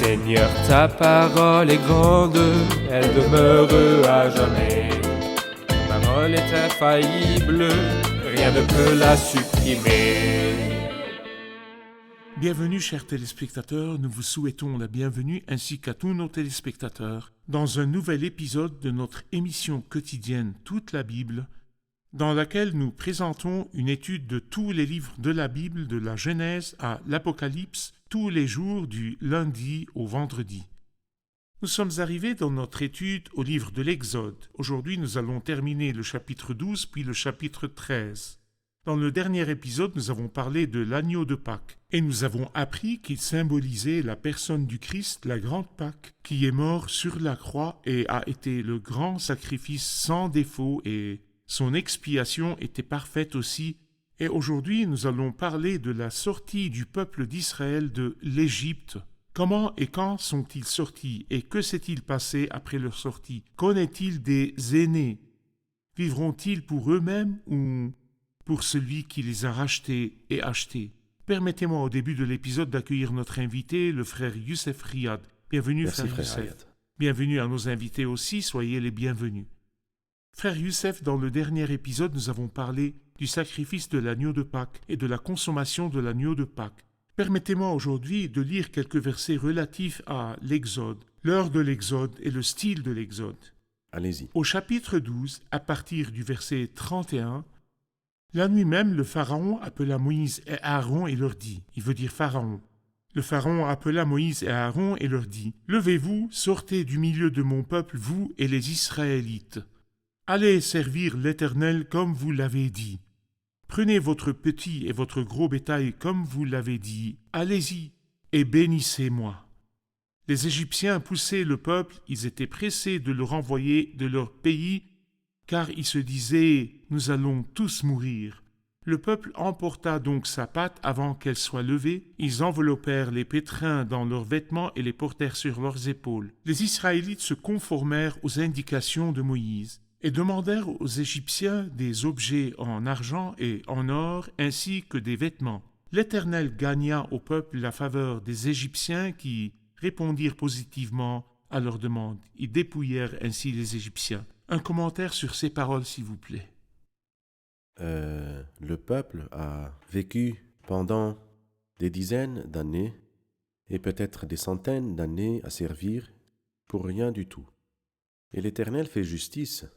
Seigneur, ta parole est grande, elle demeure à jamais. Ta parole est infaillible, rien ne peut la supprimer. Bienvenue chers téléspectateurs, nous vous souhaitons la bienvenue ainsi qu'à tous nos téléspectateurs dans un nouvel épisode de notre émission quotidienne Toute la Bible, dans laquelle nous présentons une étude de tous les livres de la Bible, de la Genèse à l'Apocalypse, tous les jours du lundi au vendredi. Nous sommes arrivés dans notre étude au livre de l'Exode. Aujourd'hui, nous allons terminer le chapitre 12 puis le chapitre 13. Dans le dernier épisode, nous avons parlé de l'agneau de Pâques et nous avons appris qu'il symbolisait la personne du Christ, la grande Pâque, qui est mort sur la croix et a été le grand sacrifice sans défaut et son expiation était parfaite aussi. Et aujourd'hui, nous allons parler de la sortie du peuple d'Israël de l'Égypte. Comment et quand sont-ils sortis et que s'est-il passé après leur sortie? Qu'en est-il des aînés? Vivront-ils pour eux-mêmes ou pour celui qui les a rachetés et achetés? Permettez-moi au début de l'épisode d'accueillir notre invité, le frère Youssef Riyad. Bienvenue, Merci, frère Youssef. Riyad. Bienvenue à nos invités aussi, soyez les bienvenus. Frère Youssef, dans le dernier épisode, nous avons parlé du sacrifice de l'agneau de Pâques et de la consommation de l'agneau de Pâques. Permettez-moi aujourd'hui de lire quelques versets relatifs à l'Exode, l'heure de l'Exode et le style de l'Exode. Allez-y. Au chapitre 12, à partir du verset 31, la nuit même, le Pharaon appela Moïse et Aaron et leur dit, il veut dire Pharaon. Le Pharaon appela Moïse et Aaron et leur dit, « Levez-vous, sortez du milieu de mon peuple, vous et les Israélites. Allez servir l'Éternel comme vous l'avez dit. Prenez votre petit et votre gros bétail comme vous l'avez dit. Allez-y et bénissez-moi. » Les Égyptiens poussaient le peuple, ils étaient pressés de le renvoyer de leur pays, car ils se disaient « Nous allons tous mourir ». Le peuple emporta donc sa pâte avant qu'elle soit levée. Ils enveloppèrent les pétrins dans leurs vêtements et les portèrent sur leurs épaules. Les Israélites se conformèrent aux indications de Moïse et demandèrent aux Égyptiens des objets en argent et en or ainsi que des vêtements. L'Éternel gagna au peuple la faveur des Égyptiens qui répondirent positivement à leurs demandes. Ils dépouillèrent ainsi les Égyptiens. Un commentaire sur ces paroles, s'il vous plaît. Le peuple a vécu pendant des dizaines d'années et peut-être des centaines d'années à servir pour rien du tout. Et l'Éternel fait justice.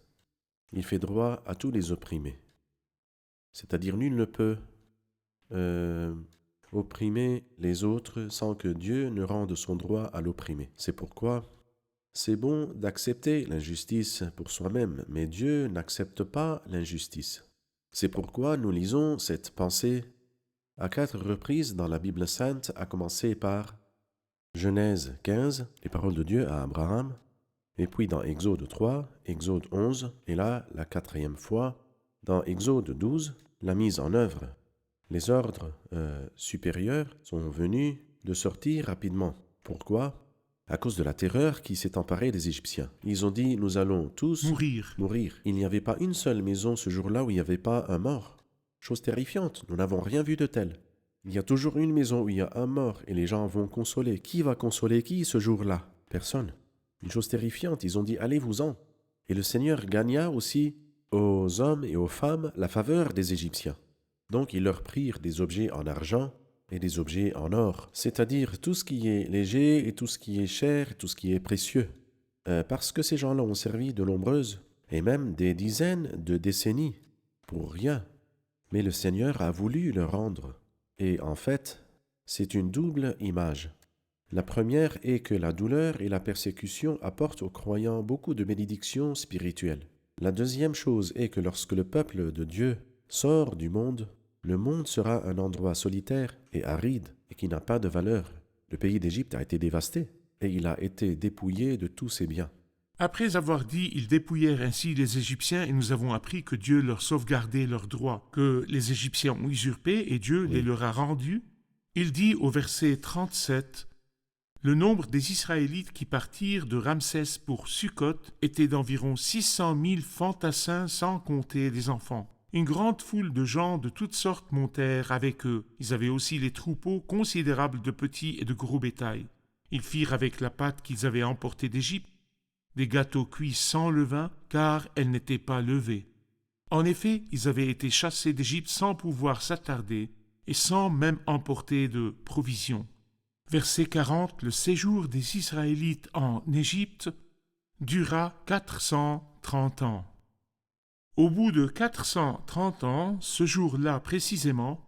Il fait droit à tous les opprimés. C'est-à-dire nul ne peut opprimer les autres sans que Dieu ne rende son droit à l'opprimé. C'est pourquoi c'est bon d'accepter l'injustice pour soi-même, mais Dieu n'accepte pas l'injustice. C'est pourquoi nous lisons cette pensée à 4 reprises dans la Bible sainte, à commencer par Genèse 15, les paroles de Dieu à Abraham, et puis dans Exode 3, Exode 11, et là, la 4e fois, dans Exode 12, la mise en œuvre. Les ordres supérieurs sont venus de sortir rapidement. Pourquoi? À cause de la terreur qui s'est emparée des Égyptiens. Ils ont dit, nous allons tous mourir. Il n'y avait pas une seule maison ce jour-là où il n'y avait pas un mort. Chose terrifiante, nous n'avons rien vu de tel. Il y a toujours une maison où il y a un mort et les gens vont consoler. Qui va consoler qui ce jour-là? Personne. Une chose terrifiante, ils ont dit, allez-vous-en. Et le Seigneur gagna aussi aux hommes et aux femmes la faveur des Égyptiens. Donc ils leur prirent des objets en argent et des objets en or, c'est-à-dire tout ce qui est léger et tout ce qui est cher et tout ce qui est précieux. Parce que ces gens-là ont servi de nombreuses et même des dizaines de décennies pour rien. Mais le Seigneur a voulu le rendre. Et en fait, c'est une double image. La première est que la douleur et la persécution apportent aux croyants beaucoup de bénédictions spirituelles. La deuxième chose est que lorsque le peuple de Dieu sort du monde, le monde sera un endroit solitaire et aride et qui n'a pas de valeur. Le pays d'Égypte a été dévasté et il a été dépouillé de tous ses biens. Après avoir dit « Ils dépouillèrent ainsi les Égyptiens » et nous avons appris que Dieu leur sauvegardait leurs droits, que les Égyptiens ont usurpé et Dieu les leur a rendus, il dit au verset 37 « Le nombre des Israélites qui partirent de Ramsès pour Sukkot était d'environ 600 000 fantassins sans compter les enfants. Une grande foule de gens de toutes sortes montèrent avec eux. Ils avaient aussi les troupeaux considérables de petits et de gros bétail. Ils firent avec la pâte qu'ils avaient emportée d'Égypte des gâteaux cuits sans levain, car elle n'était pas levée. En effet, ils avaient été chassés d'Égypte sans pouvoir s'attarder et sans même emporter de provisions. Verset 40, le séjour des Israélites en Égypte dura 430 ans. Au bout de 430 ans, ce jour-là précisément,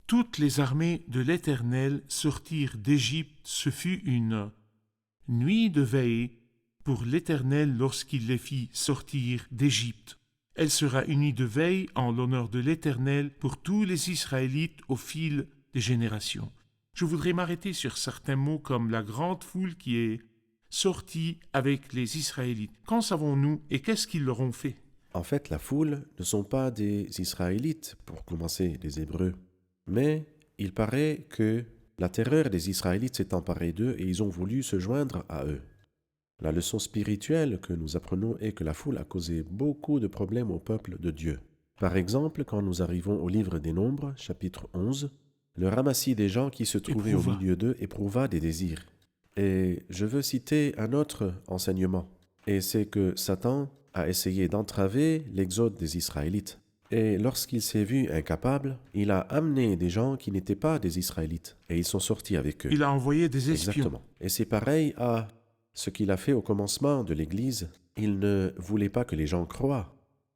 toutes les armées de l'Éternel sortirent d'Égypte. Ce fut une nuit de veille pour l'Éternel lorsqu'il les fit sortir d'Égypte. Elle sera une nuit de veille en l'honneur de l'Éternel pour tous les Israélites au fil des générations. Je voudrais m'arrêter sur certains mots comme la grande foule qui est sortie avec les Israélites. Qu'en savons-nous et qu'est-ce qu'ils leur ont fait? En fait, la foule ne sont pas des Israélites, pour commencer, des Hébreux. Mais il paraît que la terreur des Israélites s'est emparée d'eux et ils ont voulu se joindre à eux. La leçon spirituelle que nous apprenons est que la foule a causé beaucoup de problèmes au peuple de Dieu. Par exemple, quand nous arrivons au livre des Nombres, chapitre 11, le ramassis des gens qui se trouvaient au milieu d'eux éprouva des désirs. Et je veux citer un autre enseignement, et c'est que Satan a essayé d'entraver l'exode des Israélites. Et lorsqu'il s'est vu incapable, il a amené des gens qui n'étaient pas des Israélites, et ils sont sortis avec eux. Il a envoyé des espions. Exactement. Et c'est pareil à ce qu'il a fait au commencement de l'Église. Il ne voulait pas que les gens croient.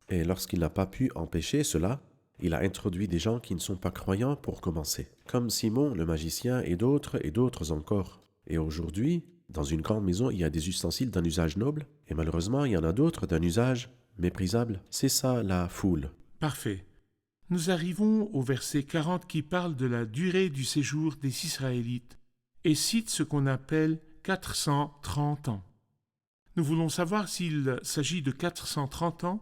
Et lorsqu'il n'a pas pu empêcher cela, il a introduit des gens qui ne sont pas croyants pour commencer, comme Simon le magicien et d'autres encore. Et aujourd'hui, dans une grande maison, il y a des ustensiles d'un usage noble, et malheureusement, il y en a d'autres d'un usage méprisable. C'est ça la foule. Parfait. Nous arrivons au verset 40 qui parle de la durée du séjour des Israélites et cite ce qu'on appelle 430 ans. Nous voulons savoir s'il s'agit de 430 ans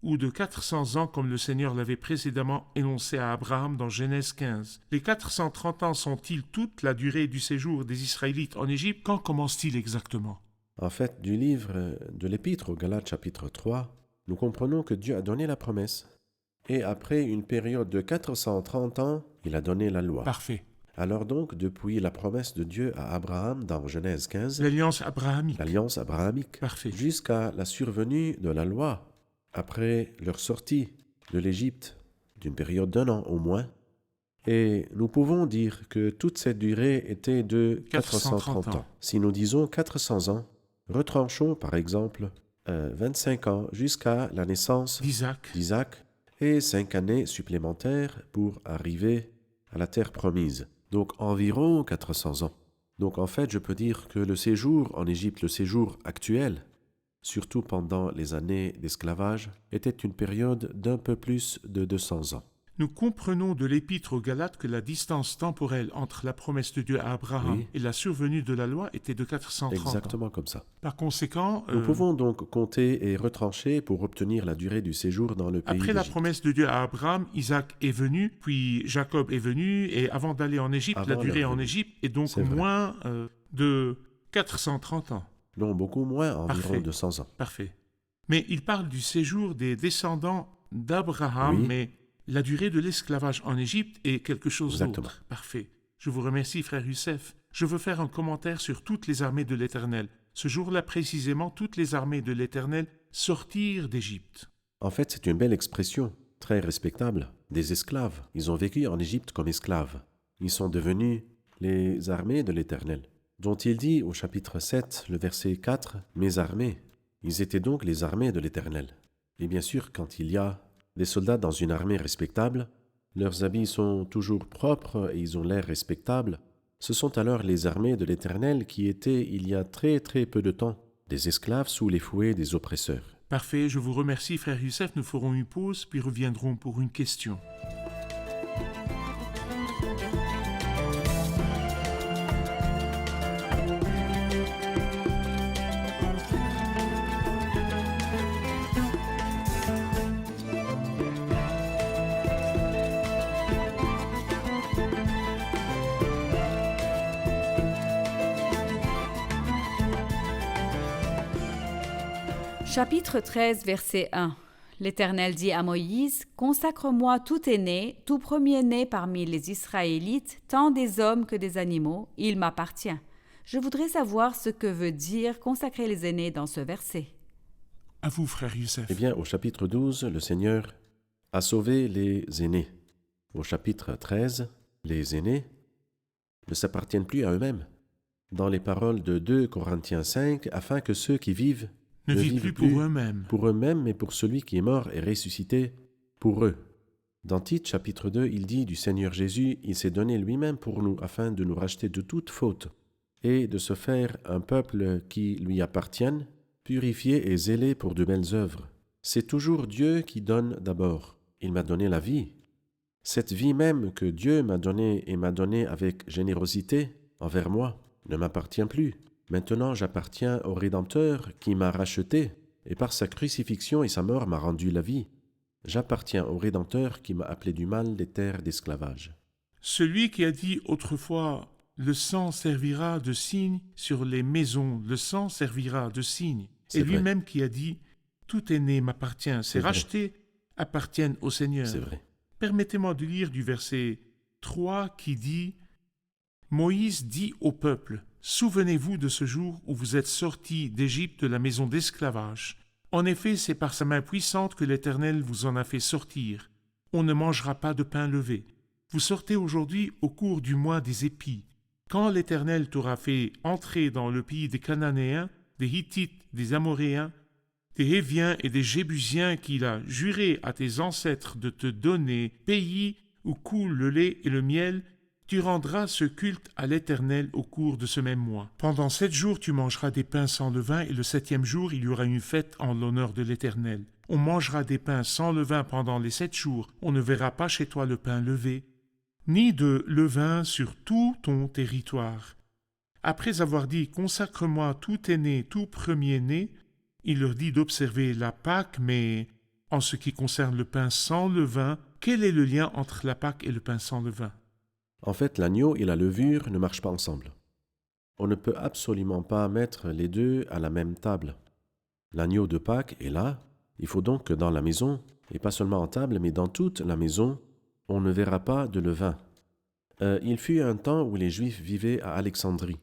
ou de 400 ans comme le Seigneur l'avait précédemment énoncé à Abraham dans Genèse 15. Les 430 ans sont-ils toute la durée du séjour des Israélites en Égypte? Quand commence-t-il exactement? En fait, du livre de l'Épître aux Galates chapitre 3, nous comprenons que Dieu a donné la promesse. Et après une période de 430 ans, il a donné la loi. Parfait. Alors donc, depuis la promesse de Dieu à Abraham dans Genèse 15, l'alliance abrahamique, parfait, jusqu'à la survenue de la loi, après leur sortie de l'Égypte, d'une période d'1 an au moins, et nous pouvons dire que toute cette durée était de 430 ans. Si nous disons 400 ans, retranchons par exemple 25 ans jusqu'à la naissance d'Isaac et 5 années supplémentaires pour arriver à la terre promise. Donc environ 400 ans. Donc en fait, je peux dire que le séjour en Égypte, le séjour actuel, surtout pendant les années d'esclavage, était une période d'un peu plus de 200 ans. Nous comprenons de l'Épître aux Galates que la distance temporelle entre la promesse de Dieu à Abraham et la survenue de la loi était de 430 ans. Exactement comme ça. Par conséquent, nous pouvons donc compter et retrancher pour obtenir la durée du séjour dans le pays après d'Égypte. La promesse de Dieu à Abraham, Isaac est venu, puis Jacob est venu, et avant d'aller en Égypte, la durée en Égypte est donc moins de 430 ans. Non, beaucoup moins, environ 200 ans. Parfait. Mais il parle du séjour des descendants d'Abraham, mais la durée de l'esclavage en Égypte est quelque chose d'autre. Parfait. Je vous remercie, frère Youssef. Je veux faire un commentaire sur toutes les armées de l'Éternel. Ce jour-là, précisément, toutes les armées de l'Éternel sortirent d'Égypte. En fait, c'est une belle expression, très respectable. Des esclaves. Ils ont vécu en Égypte comme esclaves. Ils sont devenus les armées de l'Éternel, dont il dit au chapitre 7, le verset 4, « Mes armées ». Ils étaient donc les armées de l'Éternel. Et bien sûr, quand il y a des soldats dans une armée respectable, leurs habits sont toujours propres et ils ont l'air respectables. Ce sont alors les armées de l'Éternel qui étaient, il y a très très peu de temps, des esclaves sous les fouets des oppresseurs. Parfait, je vous remercie, frère Youssef. Nous ferons une pause, puis reviendrons pour une question. Chapitre 13, verset 1. L'Éternel dit à Moïse, « Consacre-moi tout aîné, tout premier-né parmi les Israélites, tant des hommes que des animaux, il m'appartient. Je voudrais savoir ce que veut dire consacrer les aînés dans ce verset. À vous, frère Youssef. Eh bien, au chapitre 12, le Seigneur a sauvé les aînés. Au chapitre 13, les aînés ne s'appartiennent plus à eux-mêmes. Dans les paroles de 2 Corinthiens 5, afin que ceux qui vivent ne vivent plus pour eux-mêmes, mais pour celui qui est mort et ressuscité pour eux. Dans Tite, chapitre 2, il dit du Seigneur Jésus, il s'est donné lui-même pour nous, afin de nous racheter de toute faute, et de se faire un peuple qui lui appartienne, purifié et zélé pour de belles œuvres. C'est toujours Dieu qui donne d'abord. Il m'a donné la vie. Cette vie même que Dieu m'a donnée et m'a donnée avec générosité envers moi ne m'appartient plus. Maintenant, j'appartiens au Rédempteur qui m'a racheté, et par sa crucifixion et sa mort m'a rendu la vie. J'appartiens au Rédempteur qui m'a appelé du mal des terres d'esclavage. Celui qui a dit autrefois « Le sang servira de signe sur les maisons, le sang servira de signe ». Et lui-même qui a dit « Tout aîné m'appartient, c'est racheté, appartiennent au Seigneur ». C'est vrai. Permettez-moi de lire du verset 3 qui dit « Moïse dit au peuple, souvenez-vous de ce jour où vous êtes sortis d'Égypte de la maison d'esclavage. En effet, c'est par sa main puissante que l'Éternel vous en a fait sortir. On ne mangera pas de pain levé. Vous sortez aujourd'hui au cours du mois des épis. Quand l'Éternel t'aura fait entrer dans le pays des Cananéens, des Hittites, des Amoréens, des Héviens et des Jébusiens qu'il a juré à tes ancêtres de te donner, pays où coule le lait et le miel, tu rendras ce culte à l'Éternel au cours de ce même mois. Pendant 7 jours, tu mangeras des pains sans levain, et le 7e jour, il y aura une fête en l'honneur de l'Éternel. On mangera des pains sans levain pendant les 7 jours. On ne verra pas chez toi le pain levé, ni de levain sur tout ton territoire. Après avoir dit « Consacre-moi tout aîné, tout premier-né », il leur dit d'observer la Pâque, mais en ce qui concerne le pain sans levain, quel est le lien entre la Pâque et le pain sans levain? En fait, l'agneau et la levure ne marchent pas ensemble. On ne peut absolument pas mettre les deux à la même table. L'agneau de Pâques est là, il faut donc que dans la maison, et pas seulement en table, mais dans toute la maison, on ne verra pas de levain. Il fut un temps où les Juifs vivaient à Alexandrie,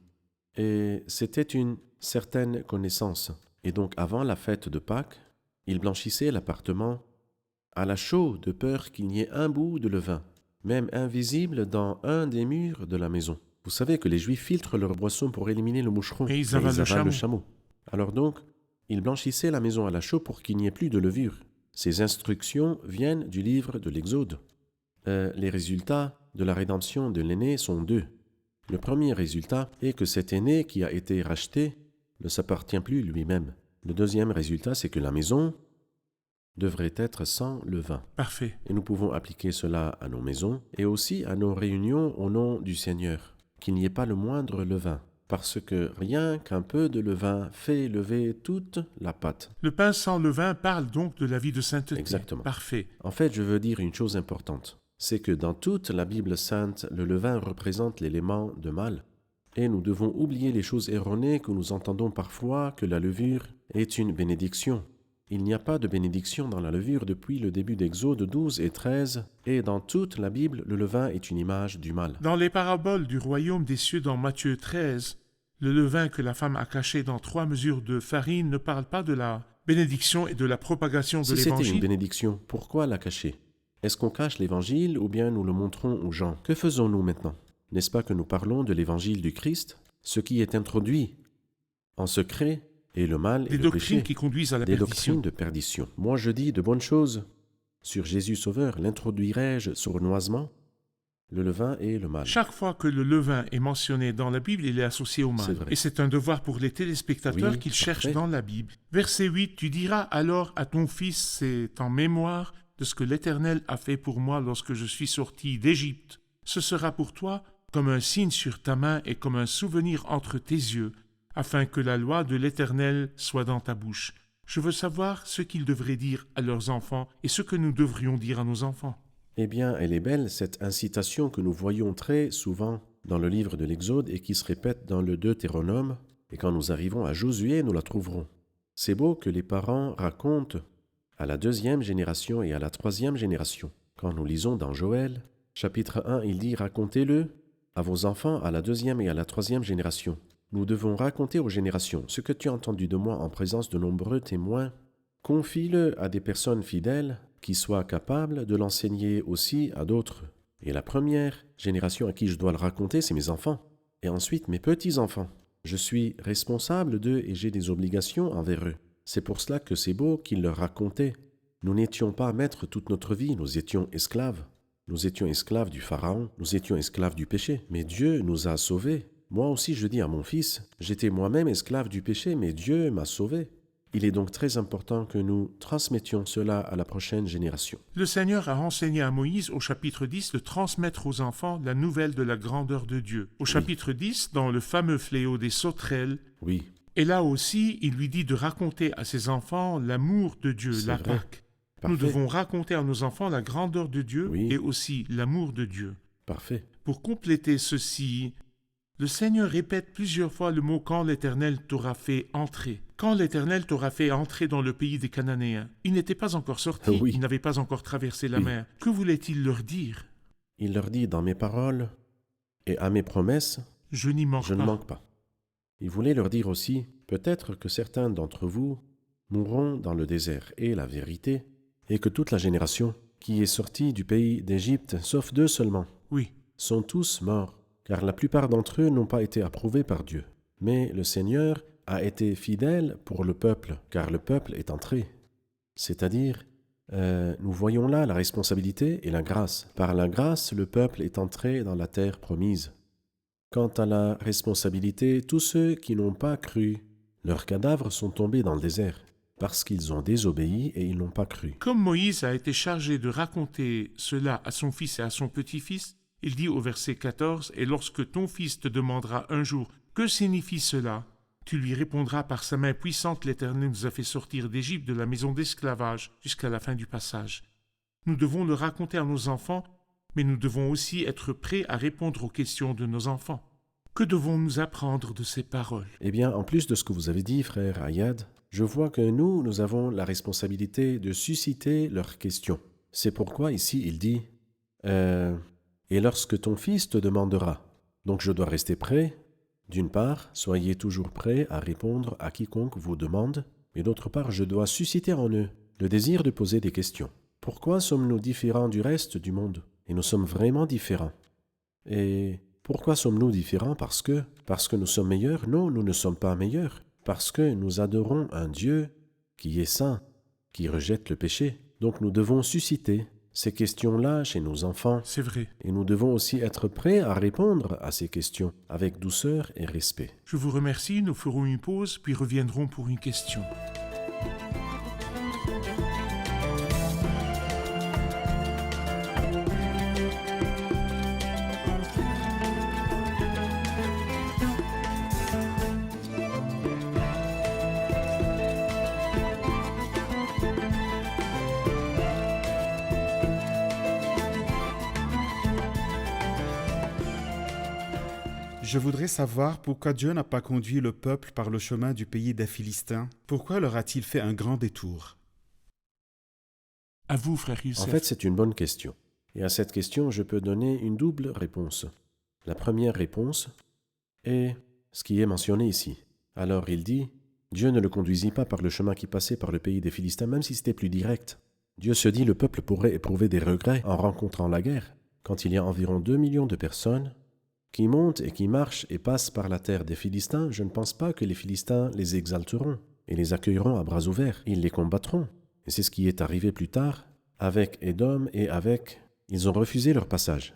et c'était une certaine connaissance. Et donc avant la fête de Pâques, ils blanchissaient l'appartement à la chaux de peur qu'il n'y ait un bout de levain, même invisible dans un des murs de la maison. Vous savez que les Juifs filtrent leur boisson pour éliminer le moucheron. Et ils avalent le chameau. Alors donc, ils blanchissaient la maison à la chaux pour qu'il n'y ait plus de levure. Ces instructions viennent du livre de l'Exode. Les résultats de la rédemption de l'aîné sont 2. Le premier résultat est que cet aîné qui a été racheté ne s'appartient plus lui-même. Le deuxième résultat, c'est que la maison devrait être sans levain. Parfait. Et nous pouvons appliquer cela à nos maisons et aussi à nos réunions au nom du Seigneur, qu'il n'y ait pas le moindre levain, parce que rien qu'un peu de levain fait lever toute la pâte. Le pain sans levain parle donc de la vie de sainteté. Exactement. Parfait. En fait, je veux dire une chose importante, c'est que dans toute la Bible sainte, le levain représente l'élément de mal. Et nous devons oublier les choses erronées que nous entendons parfois, que la levure est une bénédiction. Il n'y a pas de bénédiction dans la levure depuis le début d'Exode 12 et 13, et dans toute la Bible, le levain est une image du mal. Dans les paraboles du royaume des cieux dans Matthieu 13, le levain que la femme a caché dans 3 mesures de farine ne parle pas de la bénédiction et de la propagation de Si l'Évangile. c'était une bénédiction, pourquoi la cacher? Est-ce qu'on cache l'Évangile ou bien nous le montrons aux gens? Que faisons-nous maintenant? N'est-ce pas que nous parlons de l'Évangile du Christ, ce qui est introduit en secret, et le mal et le péché? Des doctrines qui conduisent à la perdition. Des doctrines de perdition. Moi je dis de bonnes choses sur Jésus Sauveur. L'introduirais-je sournoisement? Le levain et le mal. Chaque fois que le levain est mentionné dans la Bible, il est associé au mal. C'est vrai. Et c'est un devoir pour les téléspectateurs qu'ils cherchent dans la Bible. Verset 8, tu diras alors à ton fils, c'est en mémoire de ce que l'Éternel a fait pour moi lorsque je suis sorti d'Égypte. Ce sera pour toi comme un signe sur ta main et comme un souvenir entre tes yeux, afin que la loi de l'Éternel soit dans ta bouche. Je veux savoir ce qu'ils devraient dire à leurs enfants et ce que nous devrions dire à nos enfants. Eh bien, elle est belle, cette incitation que nous voyons très souvent dans le livre de l'Exode et qui se répète dans le Deutéronome, et quand nous arrivons à Josué, nous la trouverons. C'est beau que les parents racontent à la 2e génération et à la 3e génération. Quand nous lisons dans Joël, chapitre 1, il dit « Racontez-le à vos enfants à la 2e et à la 3e génération. Nous devons raconter aux générations ce que tu as entendu de moi en présence de nombreux témoins. Confie-le à des personnes fidèles qui soient capables de l'enseigner aussi à d'autres. Et la première génération à qui je dois le raconter, c'est mes enfants. Et ensuite mes petits-enfants. Je suis responsable d'eux et j'ai des obligations envers eux. C'est pour cela que c'est beau qu'il leur racontait. Nous n'étions pas maîtres toute notre vie, nous étions esclaves. Nous étions esclaves du Pharaon, nous étions esclaves du péché. Mais Dieu nous a sauvés. Moi aussi, je dis à mon fils, j'étais moi-même esclave du péché, mais Dieu m'a sauvé. Il est donc très important que nous transmettions cela à la prochaine génération. Le Seigneur a enseigné à Moïse au chapitre 10 de transmettre aux enfants la nouvelle de la grandeur de Dieu. Au chapitre 10, dans le fameux fléau des sauterelles, Oui, et là aussi, il lui dit de raconter à ses enfants l'amour de Dieu, C'est la vrai. Pâque. Nous parfait, devons raconter à nos enfants la grandeur de Dieu Oui. et aussi l'amour de Dieu. parfait. Pour compléter ceci, le Seigneur répète plusieurs fois le mot « quand l'Éternel t'aura fait entrer ». Quand l'Éternel t'aura fait entrer dans le pays des Cananéens, il n'était pas encore sorti, Oui. il n'avait pas encore traversé la Oui. mer. Que voulait-il leur dire? Il leur dit, dans mes paroles et à mes promesses, Je n'y manque je ne pas. manque pas. Il voulait leur dire aussi, peut-être que certains d'entre vous mourront dans le désert et la vérité, et que toute la génération qui est sortie du pays d'Égypte, sauf 2 seulement, Oui, sont tous morts, car la plupart d'entre eux n'ont pas été approuvés par Dieu. Mais le Seigneur a été fidèle pour le peuple, car le peuple est entré. C'est-à-dire, nous voyons là la responsabilité et la grâce. Par la grâce, le peuple est entré dans la terre promise. Quant à la responsabilité, tous ceux qui n'ont pas cru, leurs cadavres sont tombés dans le désert, parce qu'ils ont désobéi et ils n'ont pas cru. comme Moïse a été chargé de raconter cela à son fils et à son petit-fils, il dit au verset 14, « Et lorsque ton fils te demandera un jour, que signifie cela ? Tu lui répondras, par sa main puissante, l'Éternel nous a fait sortir d'Égypte, de la maison d'esclavage, jusqu'à la fin du passage. » Nous devons le raconter à nos enfants, mais nous devons aussi être prêts à répondre aux questions de nos enfants. Que devons-nous apprendre de ces paroles? Eh bien, en plus de ce que vous avez dit, frère Ayad, je vois que nous avons la responsabilité de susciter leurs questions. C'est pourquoi ici il dit et lorsque ton fils te demandera. Donc je dois rester prêt. D'une part, soyez toujours prêts à répondre à quiconque vous demande, et d'autre part, je dois susciter en eux le désir de poser des questions. Pourquoi sommes-nous différents du reste du monde? Et nous sommes vraiment différents. Et pourquoi sommes-nous différents? Parce que nous sommes meilleurs? Non, nous ne sommes pas meilleurs. Parce que nous adorons un Dieu qui est saint, qui rejette le péché. Donc nous devons susciter ces questions-là chez nos enfants. C'est vrai. Et nous devons aussi être prêts à répondre à ces questions avec douceur et respect. Je vous remercie, nous ferons une pause, puis reviendrons pour une question. Je voudrais savoir pourquoi Dieu n'a pas conduit le peuple par le chemin du pays des Philistins. Pourquoi leur a-t-il fait un grand détour? À vous, frère Youssef. En fait, c'est une bonne question. Et à cette question, je peux donner une double réponse. La première réponse est ce qui est mentionné ici. Alors il dit, Dieu ne le conduisit pas par le chemin qui passait par le pays des Philistins, même si c'était plus direct. Dieu se dit, le peuple pourrait éprouver des regrets en rencontrant la guerre. Quand il y a environ 2 millions de personnes qui montent et qui marchent et passent par la terre des Philistins, je ne pense pas que les Philistins les exalteront et les accueilleront à bras ouverts. Ils les combattront. Et c'est ce qui est arrivé plus tard avec Édom et avec... Ils ont refusé leur passage.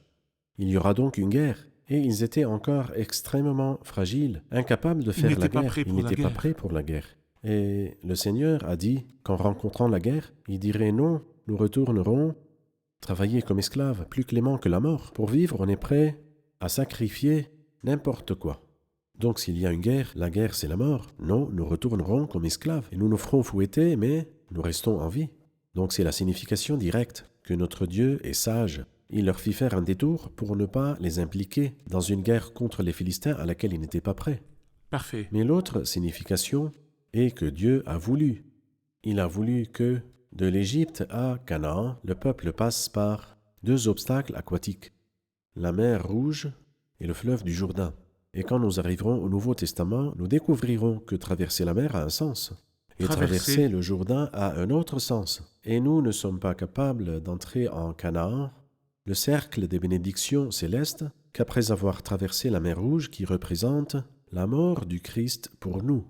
Il y aura donc une guerre. Et ils étaient encore extrêmement fragiles, incapables de faire la guerre. Ils n'étaient pas prêts pour la guerre. Et le Seigneur a dit qu'en rencontrant la guerre, il dirait non, nous retournerons travailler comme esclaves, plus clément que la mort. Pour vivre, on est prêt à sacrifier n'importe quoi. Donc s'il y a une guerre, la guerre c'est la mort. Non, nous retournerons comme esclaves et nous nous ferons fouetter, mais nous restons en vie. Donc c'est la signification directe que notre Dieu est sage. Il leur fit faire un détour pour ne pas les impliquer dans une guerre contre les Philistins à laquelle ils n'étaient pas prêts. Parfait. Mais l'autre signification est que Dieu a voulu. Il a voulu que, de l'Égypte à Canaan, le peuple passe par 2 obstacles aquatiques, la mer Rouge et le fleuve du Jourdain. Et quand nous arriverons au Nouveau Testament, nous découvrirons que traverser la mer a un sens. Et traverser le Jourdain a un autre sens. Et nous ne sommes pas capables d'entrer en Canaan, le cercle des bénédictions célestes, qu'après avoir traversé la mer Rouge qui représente la mort du Christ pour nous.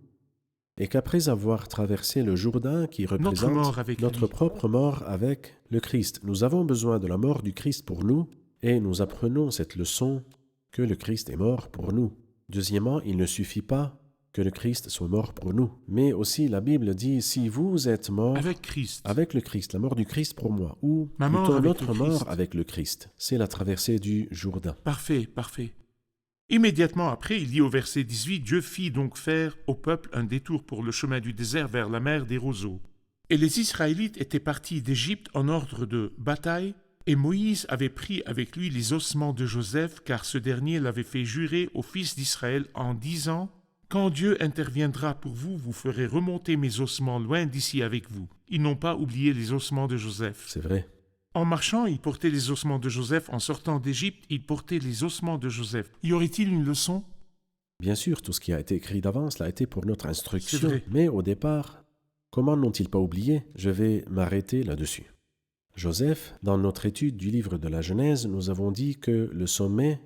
Et qu'après avoir traversé le Jourdain qui représente notre propre mort avec le Christ. Nous avons besoin de la mort du Christ pour nous et nous apprenons cette leçon que le Christ est mort pour nous. Deuxièmement, il ne suffit pas que le Christ soit mort pour nous, mais aussi la Bible dit, si vous êtes mort avec le Christ, la mort du Christ pour moi, ou plutôt notre mort avec le Christ, c'est la traversée du Jourdain. Parfait. Immédiatement après, il dit au verset 18, « Dieu fit donc faire au peuple un détour pour le chemin du désert vers la mer des roseaux. Et les Israélites étaient partis d'Égypte en ordre de bataille, et Moïse avait pris avec lui les ossements de Joseph, car ce dernier l'avait fait jurer aux fils d'Israël en disant, « Quand Dieu interviendra pour vous, vous ferez remonter mes ossements loin d'ici avec vous. » Ils n'ont pas oublié les ossements de Joseph. C'est vrai. En marchant, ils portaient les ossements de Joseph. En sortant d'Égypte, ils portaient les ossements de Joseph. Y aurait-il une leçon? Bien sûr, tout ce qui a été écrit d'avance l'a été pour notre instruction. Mais au départ, comment n'ont-ils pas oublié? Je vais m'arrêter là-dessus. Joseph, dans notre étude du livre de la Genèse, nous avons dit que le sommet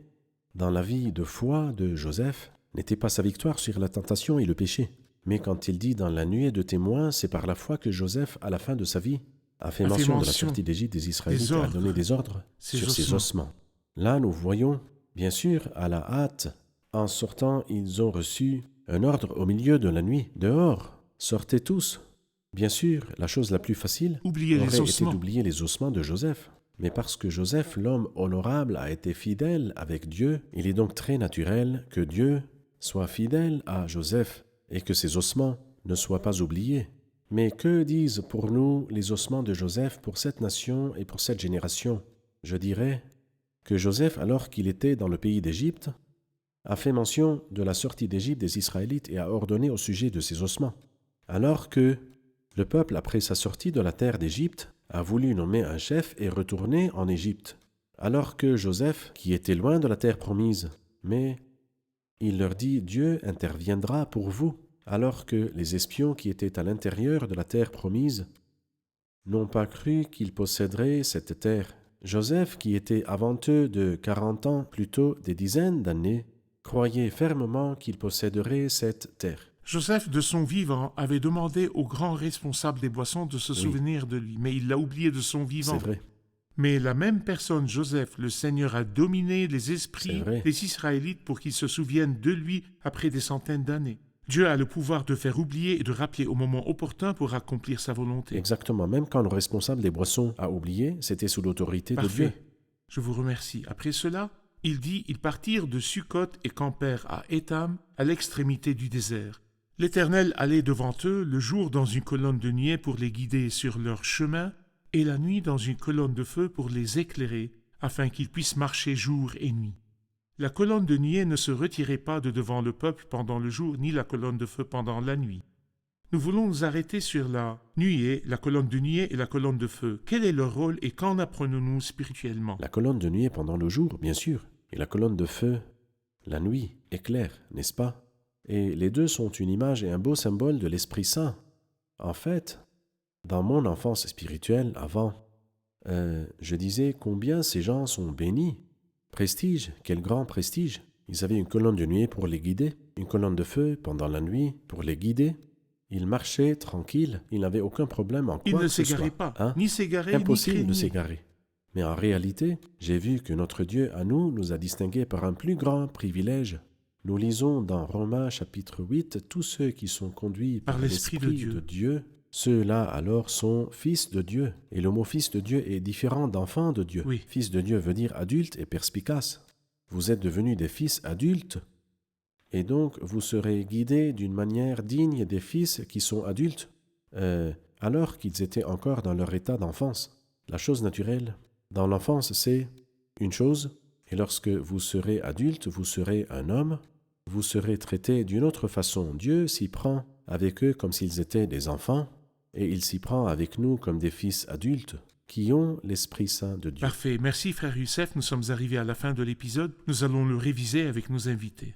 dans la vie de foi de Joseph n'était pas sa victoire sur la tentation et le péché. Mais quand il dit dans la nuée de témoins, c'est par la foi que Joseph, à la fin de sa vie, a fait mention de la sortie d'Égypte des Israélites et a donné des ordres sur ses ossements. Là, nous voyons, bien sûr, à la hâte, en sortant, ils ont reçu un ordre au milieu de la nuit. Dehors, sortez tous. Bien sûr, la chose la plus facile aurait été d'oublier les ossements de Joseph. Mais parce que Joseph, l'homme honorable, a été fidèle avec Dieu, il est donc très naturel que Dieu soit fidèle à Joseph et que ses ossements ne soient pas oubliés. Mais que disent pour nous les ossements de Joseph pour cette nation et pour cette génération? Je dirais que Joseph, alors qu'il était dans le pays d'Égypte, a fait mention de la sortie d'Égypte des Israélites et a ordonné au sujet de ses ossements. Alors que le peuple, après sa sortie de la terre d'Égypte, a voulu nommer un chef et retourner en Égypte. Alors que Joseph, qui était loin de la terre promise, mais il leur dit « Dieu interviendra pour vous ». Alors que les espions qui étaient à l'intérieur de la terre promise n'ont pas cru qu'ils posséderaient cette terre. Joseph, qui était avant eux de 40 ans, plutôt des dizaines d'années, croyait fermement qu'il posséderait cette terre. Joseph, de son vivant, avait demandé au grand responsable des boissons de se souvenir de lui, mais il l'a oublié de son vivant. C'est vrai. Mais la même personne, Joseph, le Seigneur a dominé les esprits des Israélites pour qu'ils se souviennent de lui après des centaines d'années. Dieu a le pouvoir de faire oublier et de rappeler au moment opportun pour accomplir sa volonté. Exactement. Même quand le responsable des boissons a oublié, c'était sous l'autorité de Dieu. Je vous remercie. Après cela, il dit, ils partirent de Sukkot et campèrent à Étam, à l'extrémité du désert. L'Éternel allait devant eux le jour dans une colonne de nuée pour les guider sur leur chemin, et la nuit dans une colonne de feu pour les éclairer, afin qu'ils puissent marcher jour et nuit. La colonne de nuée ne se retirait pas de devant le peuple pendant le jour, ni la colonne de feu pendant la nuit. Nous voulons nous arrêter sur la nuée, la colonne de nuée et la colonne de feu. Quel est leur rôle et qu'en apprenons-nous spirituellement? La colonne de nuée pendant le jour, bien sûr, et la colonne de feu, la nuit, éclaire, n'est-ce pas? Et les deux sont une image et un beau symbole de l'Esprit Saint. En fait, dans mon enfance spirituelle avant, je disais combien ces gens sont bénis. Prestige, quel grand prestige. Ils avaient une colonne de nuée pour les guider, une colonne de feu pendant la nuit pour les guider. Ils marchaient tranquilles, ils n'avaient aucun problème en quoi que ce soit. Ils ne s'égaraient pas, ni s'égarer, Impossible de s'égarer. Mais en réalité, j'ai vu que notre Dieu à nous a distingués par un plus grand privilège. Nous lisons dans Romains chapitre 8, tous ceux qui sont conduits par l'Esprit de Dieu, ceux-là alors sont fils de Dieu. Et le mot fils de Dieu est différent d'enfant de Dieu. Oui. Fils de Dieu veut dire adulte et perspicace. Vous êtes devenus des fils adultes. Et donc, vous serez guidés d'une manière digne des fils qui sont adultes, alors qu'ils étaient encore dans leur état d'enfance. La chose naturelle dans l'enfance, c'est une chose, et lorsque vous serez adulte, vous serez un homme, vous serez traité d'une autre façon. Dieu s'y prend avec eux comme s'ils étaient des enfants, et il s'y prend avec nous comme des fils adultes qui ont l'Esprit Saint de Dieu. Parfait. Merci, frère Youssef. Nous sommes arrivés à la fin de l'épisode. Nous allons le réviser avec nos invités.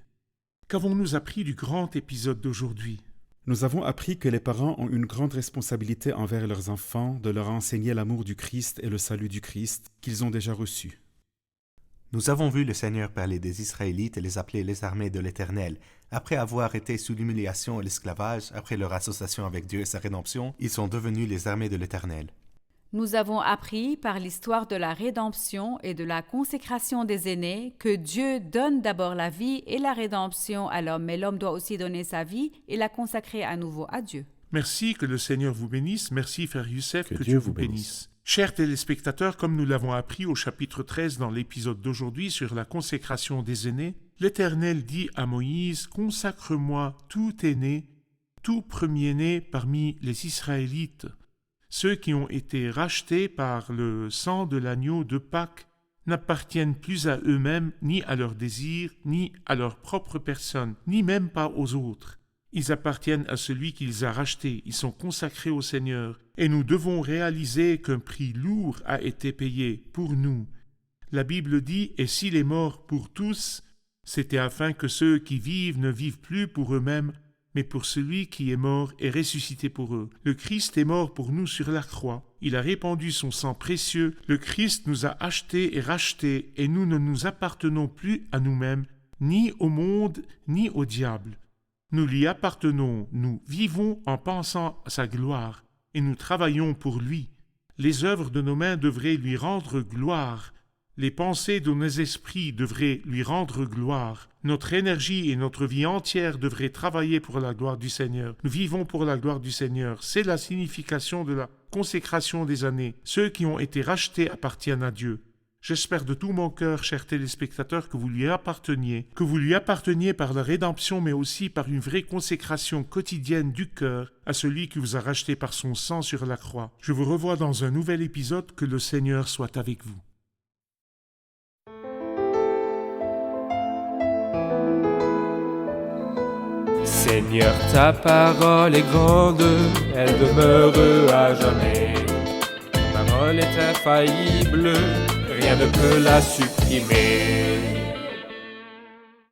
Qu'avons-nous appris du grand épisode d'aujourd'hui? Nous avons appris que les parents ont une grande responsabilité envers leurs enfants de leur enseigner l'amour du Christ et le salut du Christ qu'ils ont déjà reçu. Nous avons vu le Seigneur parler des Israélites et les appeler les armées de l'Éternel. Après avoir été sous l'humiliation et l'esclavage, après leur association avec Dieu et sa rédemption, ils sont devenus les armées de l'Éternel. Nous avons appris par l'histoire de la rédemption et de la consécration des aînés que Dieu donne d'abord la vie et la rédemption à l'homme, mais l'homme doit aussi donner sa vie et la consacrer à nouveau à Dieu. Merci, que le Seigneur vous bénisse. Merci, Frère Youssef, que Dieu Dieu vous vous bénisse. Chers téléspectateurs, comme nous l'avons appris au chapitre 13 dans l'épisode d'aujourd'hui sur la consécration des aînés, l'Éternel dit à Moïse, « Consacre-moi tout aîné, tout premier-né parmi les Israélites. » Ceux qui ont été rachetés par le sang de l'agneau de Pâques n'appartiennent plus à eux-mêmes, ni à leurs désirs, ni à leur propre personne, ni même pas aux autres. Ils appartiennent à celui qui les a rachetés, ils sont consacrés au Seigneur, et nous devons réaliser qu'un prix lourd a été payé pour nous. La Bible dit « Et s'il est mort pour tous, c'était afin que ceux qui vivent ne vivent plus pour eux-mêmes, mais pour celui qui est mort et ressuscité pour eux. Le Christ est mort pour nous sur la croix. Il a répandu son sang précieux. Le Christ nous a achetés et rachetés, et nous ne nous appartenons plus à nous-mêmes, ni au monde, ni au diable. Nous lui appartenons, nous vivons en pensant à sa gloire, et nous travaillons pour lui. Les œuvres de nos mains devraient lui rendre gloire. Les pensées de nos esprits devraient lui rendre gloire. Notre énergie et notre vie entière devraient travailler pour la gloire du Seigneur. Nous vivons pour la gloire du Seigneur. C'est la signification de la consécration des années. Ceux qui ont été rachetés appartiennent à Dieu. J'espère de tout mon cœur, chers téléspectateurs, que vous lui apparteniez par la rédemption, mais aussi par une vraie consécration quotidienne du cœur à celui qui vous a racheté par son sang sur la croix. Je vous revois dans un nouvel épisode. Que le Seigneur soit avec vous. Seigneur, ta parole est grande, elle demeure à jamais. Ta parole est infaillible, rien ne peut la supprimer.